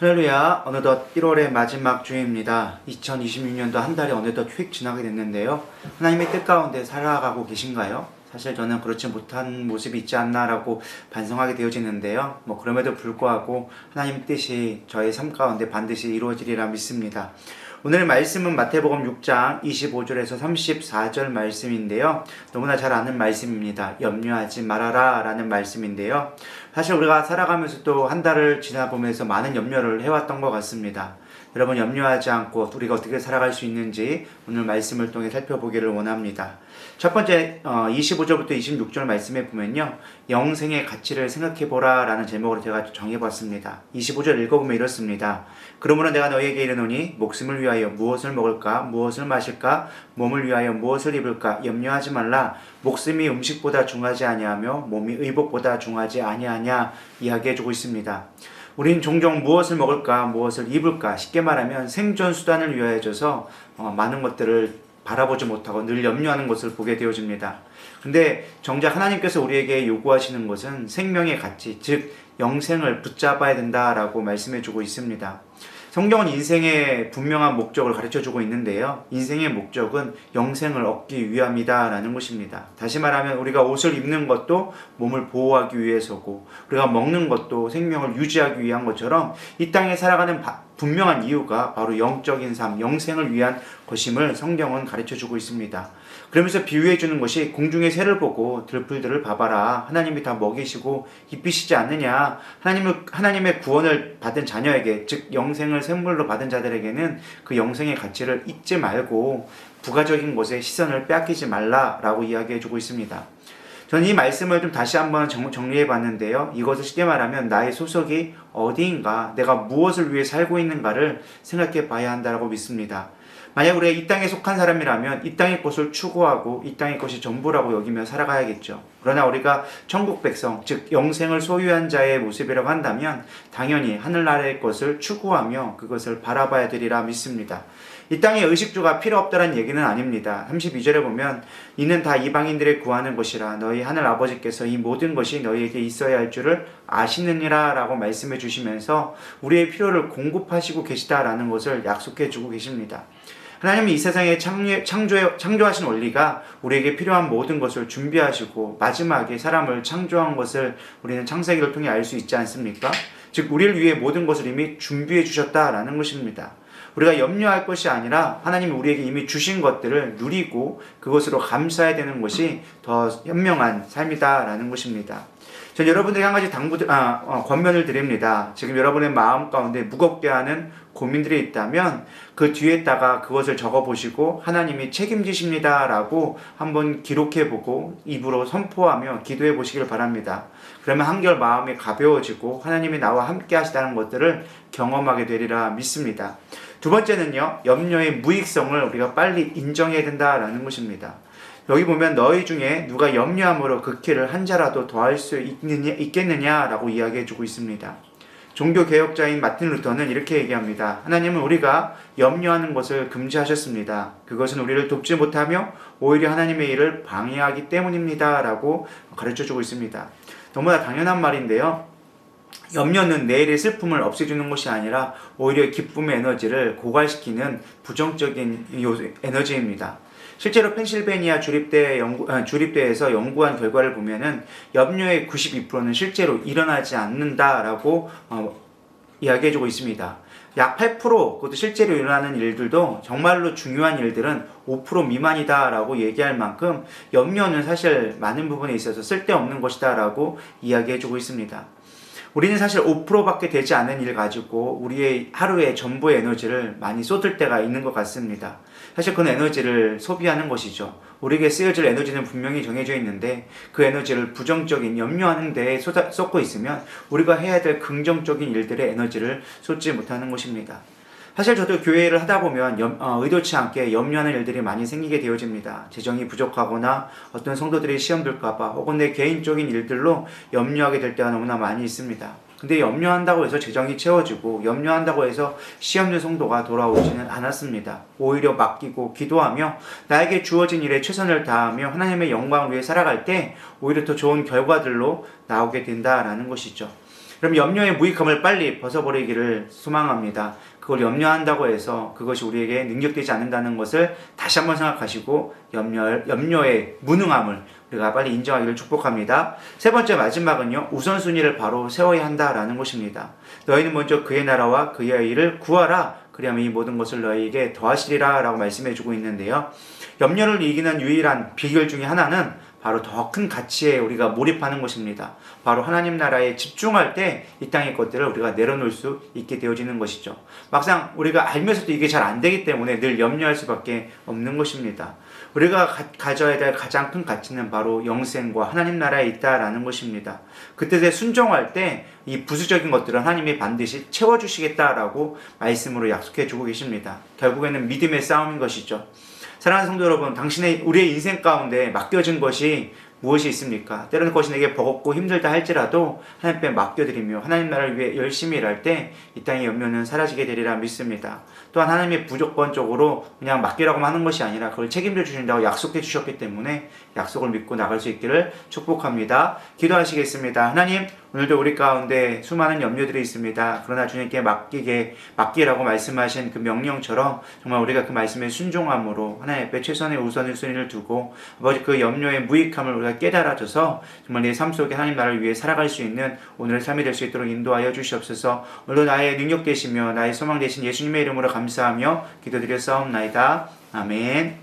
할렐루야. 어느덧 1월의 마지막 주일입니다. 2026년도 한 달이 어느덧 휙 지나게 됐는데요. 하나님의 뜻 가운데 살아가고 계신가요? 사실 저는 그렇지 못한 모습이 있지 않나라고 반성하게 되어지는데요. 그럼에도 불구하고 하나님의 뜻이 저의 삶 가운데 반드시 이루어지리라 믿습니다. 오늘 말씀은 마태복음 6장 25절에서 34절 말씀인데요. 너무나 잘 아는 말씀입니다. 염려하지 말아라 라는 말씀인데요. 사실 우리가 살아가면서 또 한 달을 지나보면서 많은 염려를 해왔던 것 같습니다. 여러분, 염려하지 않고 우리가 어떻게 살아갈 수 있는지 오늘 말씀을 통해 살펴보기를 원합니다. 첫 번째 25절부터 26절 말씀에 보면요, 영생의 가치를 생각해보라 라는 제목으로 제가 정해봤습니다. 25절 읽어보면 이렇습니다. 그러므로 내가 너희에게 이르노니 목숨을 위하여 무엇을 먹을까 무엇을 마실까 몸을 위하여 무엇을 입을까 염려하지 말라. 목숨이 음식보다 중하지 아니하며 몸이 의복보다 중하지 아니하냐 이야기해주고 있습니다. 우린 종종 무엇을 먹을까 무엇을 입을까, 쉽게 말하면 생존 수단을 위하여져서 많은 것들을 바라보지 못하고 늘 염려하는 것을 보게 되어집니다. 근데 정작 하나님께서 우리에게 요구하시는 것은 생명의 가치, 즉 영생을 붙잡아야 된다라고 말씀해주고 있습니다. 성경은 인생의 분명한 목적을 가르쳐주고 있는데요. 인생의 목적은 영생을 얻기 위함이다 라는 것입니다. 다시 말하면 우리가 옷을 입는 것도 몸을 보호하기 위해서고, 우리가 먹는 것도 생명을 유지하기 위한 것처럼 이 땅에 살아가는 분명한 이유가 바로 영적인 삶, 영생을 위한 것임을 성경은 가르쳐주고 있습니다. 그러면서 비유해주는 것이 공중의 새를 보고 들풀들을 봐봐라. 하나님이 다 먹이시고 입히시지 않느냐. 하나님의 구원을 받은 자녀에게, 즉 영생을 선물로 받은 자들에게는 그 영생의 가치를 잊지 말고 부가적인 것에 시선을 빼앗기지 말라라고 이야기해주고 있습니다. 저는 이 말씀을 좀 다시 한번 정리해 봤는데요. 이것을 쉽게 말하면 나의 소속이 어디인가, 내가 무엇을 위해 살고 있는가를 생각해 봐야 한다고 믿습니다. 만약 우리가 이 땅에 속한 사람이라면 이 땅의 것을 추구하고 이 땅의 것이 전부라고 여기며 살아가야겠죠. 그러나 우리가 천국 백성, 즉 영생을 소유한 자의 모습이라고 한다면 당연히 하늘나라의 것을 추구하며 그것을 바라봐야 되리라 믿습니다. 이 땅의 의식주가 필요 없다는 얘기는 아닙니다. 32절에 보면 이는 다 이방인들의 구하는 것이라 너희 하늘 아버지께서 이 모든 것이 너희에게 있어야 할 줄을 아시느니라 라고 말씀해 주시면서 우리의 필요를 공급하시고 계시다라는 것을 약속해 주고 계십니다. 하나님이 이 세상에 창조하신 원리가 우리에게 필요한 모든 것을 준비하시고 마지막에 사람을 창조한 것을 우리는 창세기를 통해 알 수 있지 않습니까? 즉 우리를 위해 모든 것을 이미 준비해 주셨다라는 것입니다. 우리가 염려할 것이 아니라 하나님이 우리에게 이미 주신 것들을 누리고 그것으로 감사해야 되는 것이 더 현명한 삶이다라는 것입니다. 전 여러분들에게 한 가지 권면을 드립니다. 지금 여러분의 마음 가운데 무겁게 하는 고민들이 있다면 그 뒤에다가 그것을 적어보시고 하나님이 책임지십니다 라고 한번 기록해보고 입으로 선포하며 기도해 보시길 바랍니다. 그러면 한결 마음이 가벼워지고 하나님이 나와 함께 하시다는 것들을 경험하게 되리라 믿습니다. 두 번째는요, 염려의 무익성을 우리가 빨리 인정해야 된다라는 것입니다. 여기 보면 너희 중에 누가 염려함으로 그 키를 한 자라도 더할 수 있겠느냐라고 이야기해주고 있습니다. 종교개혁자인 마틴 루터는 이렇게 얘기합니다. 하나님은 우리가 염려하는 것을 금지하셨습니다. 그것은 우리를 돕지 못하며 오히려 하나님의 일을 방해하기 때문입니다 라고 가르쳐주고 있습니다. 너무나 당연한 말인데요. 염려는 내일의 슬픔을 없애주는 것이 아니라 오히려 기쁨의 에너지를 고갈시키는 부정적인 에너지입니다. 실제로 펜실베니아 주립대에서 연구한 결과를 보면은 염려의 92%는 실제로 일어나지 않는다라고 이야기해주고 있습니다. 약 8%, 그것도 실제로 일어나는 일들도 정말로 중요한 일들은 5% 미만이다라고 얘기할 만큼 염려는 사실 많은 부분에 있어서 쓸데없는 것이다라고 이야기해주고 있습니다. 우리는 사실 5%밖에 되지 않은 일 가지고 우리의 하루의 전부의 에너지를 많이 쏟을 때가 있는 것 같습니다. 사실 그 에너지를 소비하는 것이죠. 우리에게 쓰여질 에너지는 분명히 정해져 있는데 그 에너지를 부정적인 염려하는 데에 쏟고 있으면 우리가 해야 될 긍정적인 일들의 에너지를 쏟지 못하는 것입니다. 사실 저도 교회를 하다 보면 의도치 않게 염려하는 일들이 많이 생기게 되어집니다. 재정이 부족하거나 어떤 성도들이 시험 들까봐 혹은 내 개인적인 일들로 염려하게 될 때가 너무나 많이 있습니다. 근데 염려한다고 해서 재정이 채워지고 염려한다고 해서 시험된 성도가 돌아오지는 않았습니다. 오히려 맡기고 기도하며 나에게 주어진 일에 최선을 다하며 하나님의 영광을 위해 살아갈 때 오히려 더 좋은 결과들로 나오게 된다라는 것이죠. 그럼 염려의 무익함을 빨리 벗어버리기를 소망합니다. 그걸 염려한다고 해서 그것이 우리에게 능력되지 않는다는 것을 다시 한번 생각하시고 염려의 무능함을 우리가 빨리 인정하기를 축복합니다. 세 번째 마지막은요, 우선순위를 바로 세워야 한다라는 것입니다. 너희는 먼저 그의 나라와 그의 일을 구하라. 그리하면 이 모든 것을 너희에게 더하시리라 라고 말씀해주고 있는데요. 염려를 이기는 유일한 비결 중에 하나는 바로 더 큰 가치에 우리가 몰입하는 것입니다. 바로 하나님 나라에 집중할 때 이 땅의 것들을 우리가 내려놓을 수 있게 되어지는 것이죠. 막상 우리가 알면서도 이게 잘 안 되기 때문에 늘 염려할 수밖에 없는 것입니다. 우리가 가져야 될 가장 큰 가치는 바로 영생과 하나님 나라에 있다라는 것입니다. 그 뜻에 순종할 때 이 부수적인 것들은 하나님이 반드시 채워주시겠다라고 말씀으로 약속해주고 계십니다. 결국에는 믿음의 싸움인 것이죠. 사랑하는 성도 여러분, 우리의 인생 가운데 맡겨진 것이 무엇이 있습니까? 때로는 그것이 내게 버겁고 힘들다 할지라도 하나님께 맡겨드리며 하나님 나라를 위해 열심히 일할 때 이 땅의 염려는 사라지게 되리라 믿습니다. 또한 하나님이 무조건적으로 그냥 맡기라고만 하는 것이 아니라 그걸 책임져 주신다고 약속해 주셨기 때문에 약속을 믿고 나갈 수 있기를 축복합니다. 기도하시겠습니다. 하나님, 오늘도 우리 가운데 수많은 염려들이 있습니다. 그러나 주님께 맡기라고 말씀하신 그 명령처럼 정말 우리가 그 말씀에 순종함으로 하나님 앞에 최선의 우선순위를 두고 아버지 그 염려의 무익함을 우리가 깨달아져서 정말 내 삶 속에 하나님 나라를 위해 살아갈 수 있는 오늘의 삶이 될 수 있도록 인도하여 주시옵소서. 오늘도 나의 능력 되시며 나의 소망 되신 예수님의 이름으로 감사하며 기도드렸사옵나이다. 아멘.